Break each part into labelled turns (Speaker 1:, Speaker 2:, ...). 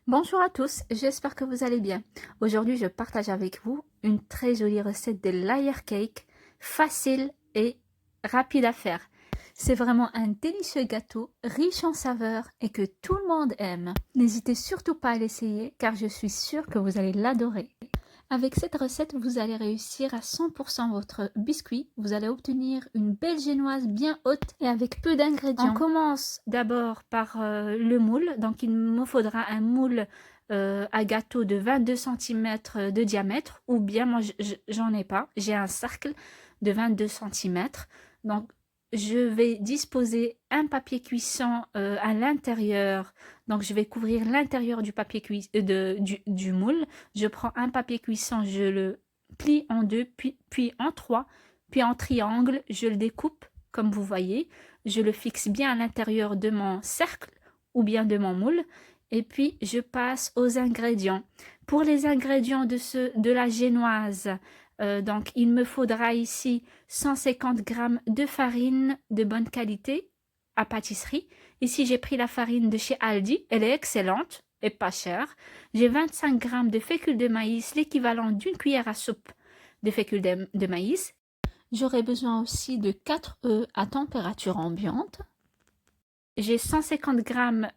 Speaker 1: Bonjour à tous, j'espère que vous allez bien. Aujourd'hui, je partage avec vous une très jolie recette de layer cake, facile et rapide à faire. C'est vraiment un délicieux gâteau, riche en saveurs et que tout le monde aime. N'hésitez surtout pas à l'essayer car je suis sûre que vous allez l'adorer. Avec cette recette, vous allez réussir à 100% votre biscuit. Vous allez obtenir une belle génoise bien haute et avec peu d'ingrédients. On commence d'abord par le moule. Donc, il me faudra un moule à gâteau de 22 cm de diamètre. Ou bien, moi, j'en ai pas. J'ai un cercle de 22 cm. Donc, je vais disposer un papier cuisson à l'intérieur. Donc, je vais couvrir l'intérieur du papier du moule. Je prends un papier cuisson, je le plie en deux, puis en trois, puis en triangle. Je le découpe, comme vous voyez. Je le fixe bien à l'intérieur de mon cercle ou bien de mon moule. Et puis, je passe aux ingrédients. Pour les ingrédients de la génoise, donc, il me faudra ici 150 g de farine de bonne qualité à pâtisserie. Ici, j'ai pris la farine de chez Aldi. Elle est excellente et pas chère. J'ai 25 g de fécule de maïs, l'équivalent d'une cuillère à soupe de fécule de maïs. J'aurai besoin aussi de 4 œufs à température ambiante. J'ai 150 g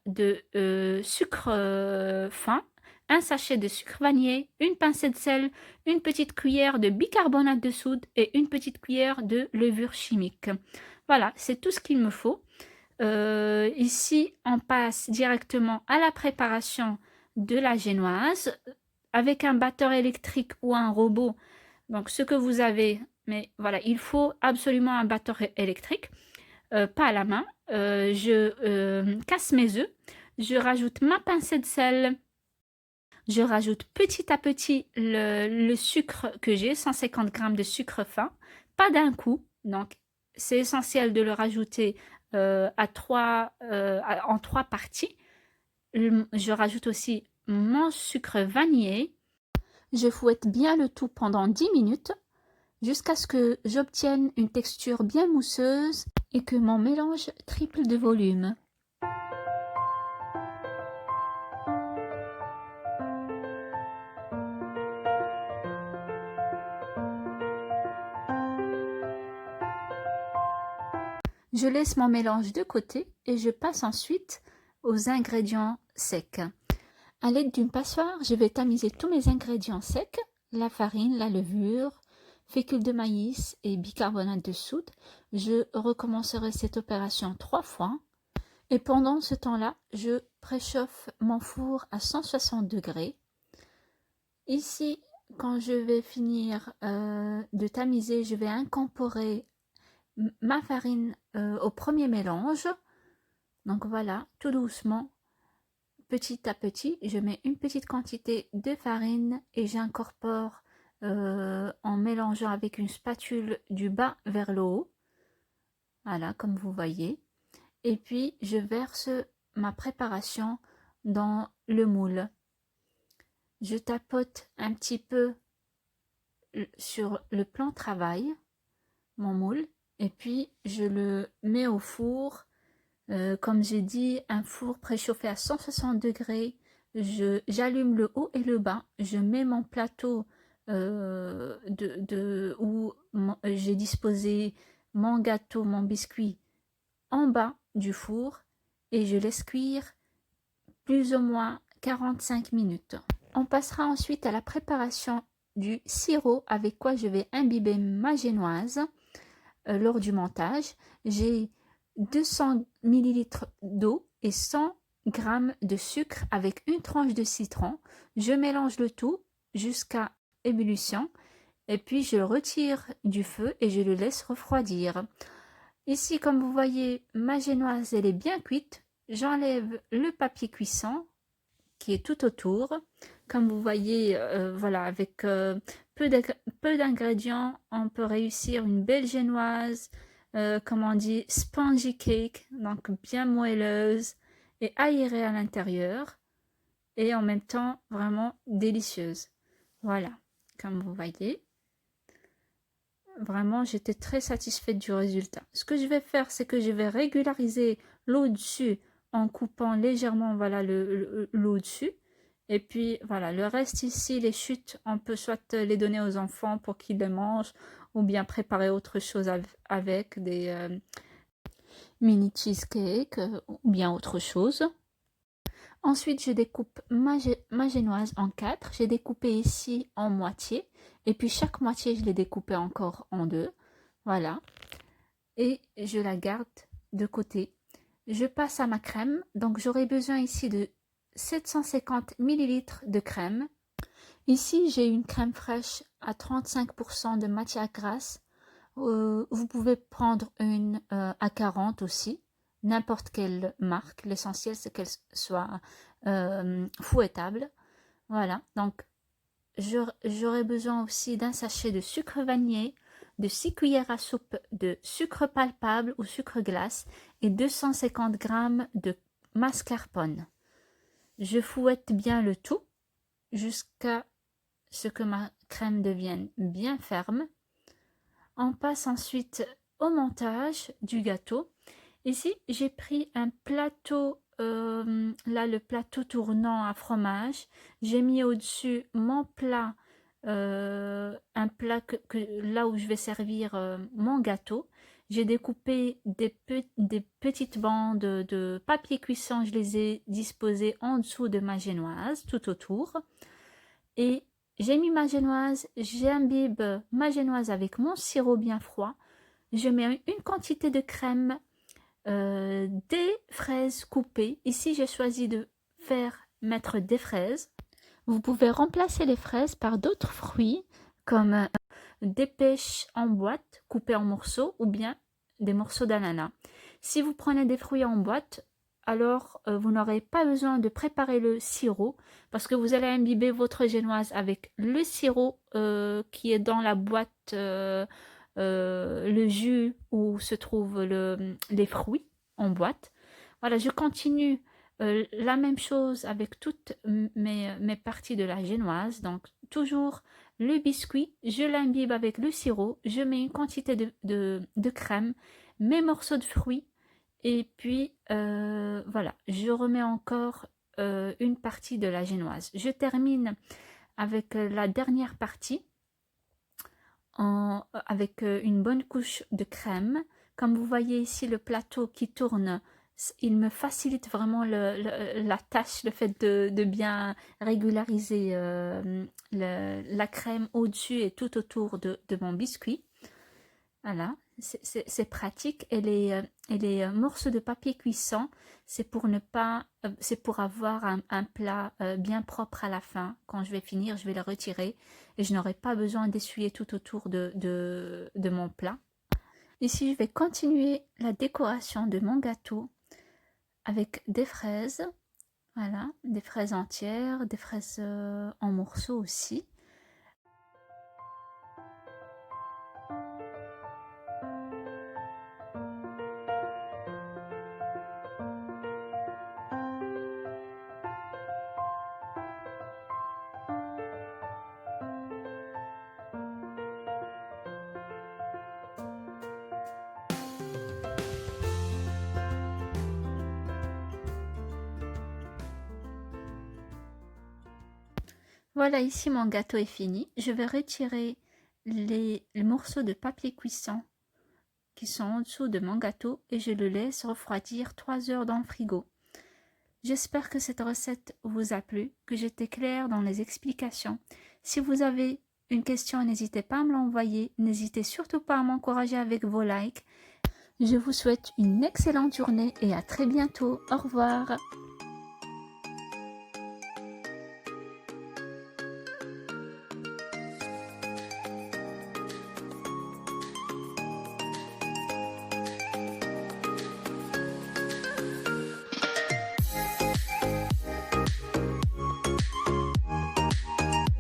Speaker 1: de sucre fin, un sachet de sucre vanillé, une pincée de sel, une petite cuillère de bicarbonate de soude et une petite cuillère de levure chimique. Voilà, c'est tout ce qu'il me faut. Ici, on passe directement à la préparation de la génoise avec un batteur électrique ou un robot. Donc, ce que vous avez, mais voilà, il faut absolument un batteur électrique. Pas à la main. Je casse mes œufs. Je rajoute ma pincée de sel. Je rajoute petit à petit le sucre que j'ai, 150 g de sucre fin. Pas d'un coup. Donc, c'est essentiel de le rajouter en trois parties. Je rajoute aussi mon sucre vanillé. Je fouette bien le tout pendant 10 minutes jusqu'à ce que j'obtienne une texture bien mousseuse et que mon mélange triple de volume. Je laisse mon mélange de côté et je passe ensuite aux ingrédients secs. À l'aide d'une passoire, je vais tamiser tous mes ingrédients secs, la farine, la levure, fécule de maïs et bicarbonate de soude. Je recommencerai cette opération 3 fois. Et pendant ce temps-là, je préchauffe mon four à 160 degrés. Ici, quand je vais finir de tamiser, je vais incorporer ma farine au premier mélange. Donc voilà, tout doucement, petit à petit, je mets une petite quantité de farine et j'incorpore en mélangeant avec une spatule du bas vers le haut. Voilà, comme vous voyez. Et puis, je verse ma préparation dans le moule. Je tapote un petit peu sur le plan travail, mon moule, et puis je le mets au four. Comme j'ai dit, un four préchauffé à 160 degrés. J'allume le haut et le bas. Je mets mon plateau où j'ai disposé mon gâteau, mon biscuit en bas du four et je laisse cuire plus ou moins 45 minutes. On passera ensuite à la préparation du sirop avec quoi je vais imbiber ma génoise lors du montage. J'ai 200 ml d'eau et 100 g de sucre avec une tranche de citron. Je mélange le tout jusqu'à ébullition et puis je le retire du feu et je le laisse refroidir. Ici, comme vous voyez, ma génoise elle est bien cuite. J'enlève le papier cuisson qui est tout autour. Comme vous voyez, voilà, avec peu d'ingrédients, on peut réussir une belle génoise, comme on dit, spongy cake, donc bien moelleuse et aérée à l'intérieur, et en même temps vraiment délicieuse. Voilà, comme vous voyez. Vraiment, j'étais très satisfaite du résultat. Ce que je vais faire, c'est que je vais régulariser l'eau dessus en coupant légèrement voilà, l'eau dessus. Et puis voilà, le reste ici, les chutes, on peut soit les donner aux enfants pour qu'ils les mangent ou bien préparer autre chose avec des mini cheesecake ou bien autre chose. Ensuite, je découpe ma génoise en 4. J'ai découpé ici en moitié. Et puis chaque moitié, je l'ai découpé encore en 2. Voilà. Et je la garde de côté. Je passe à ma crème. Donc j'aurai besoin ici de 750 ml de crème. Ici, j'ai une crème fraîche à 35% de matière grasse. Vous pouvez prendre une à 40 aussi, n'importe quelle marque. L'essentiel, c'est qu'elle soit fouettable. Voilà, donc j'aurai besoin aussi d'un sachet de sucre vanillé, de 6 cuillères à soupe de sucre palpable ou sucre glace et 250 g de mascarpone. Je fouette bien le tout jusqu'à ce que ma crème devienne bien ferme. On passe ensuite au montage du gâteau. Ici, j'ai pris un plateau, là le plateau tournant à fromage. J'ai mis au-dessus mon plat, un plat là où je vais servir mon gâteau. J'ai découpé des petites bandes de papier cuisson, je les ai disposées en dessous de ma génoise, tout autour. Et j'ai mis ma génoise, j'imbibe ma génoise avec mon sirop bien froid. Je mets une quantité de crème, des fraises coupées. Ici, j'ai choisi de mettre des fraises. Vous pouvez remplacer les fraises par d'autres fruits comme des pêches en boîte coupées en morceaux ou bien des morceaux d'ananas. Si vous prenez des fruits en boîte, alors vous n'aurez pas besoin de préparer le sirop parce que vous allez imbiber votre génoise avec le sirop qui est dans la boîte, le jus où se trouvent les fruits en boîte. Voilà, je continue la même chose avec toutes mes parties de la génoise. Donc toujours le biscuit, je l'imbibe avec le sirop, je mets une quantité de crème, mes morceaux de fruits. Et puis, voilà, je remets encore une partie de la génoise. Je termine avec la dernière partie, avec une bonne couche de crème. Comme vous voyez ici, le plateau qui tourne, il me facilite vraiment la tâche, le fait de bien régulariser la crème au-dessus et tout autour de mon biscuit. Voilà, c'est pratique. Et les morceaux de papier cuisson, c'est pour ne pas, c'est pour avoir un plat bien propre à la fin. Quand je vais finir, je vais le retirer et je n'aurai pas besoin d'essuyer tout autour de mon plat. Ici, je vais continuer la décoration de mon gâteau avec des fraises. Voilà, des fraises entières, des fraises en morceaux aussi. Voilà, ici mon gâteau est fini. Je vais retirer les morceaux de papier cuisson qui sont en dessous de mon gâteau et je le laisse refroidir 3 heures dans le frigo. J'espère que cette recette vous a plu, que j'étais claire dans les explications. Si vous avez une question, n'hésitez pas à me l'envoyer. N'hésitez surtout pas à m'encourager avec vos likes. Je vous souhaite une excellente journée et à très bientôt. Au revoir.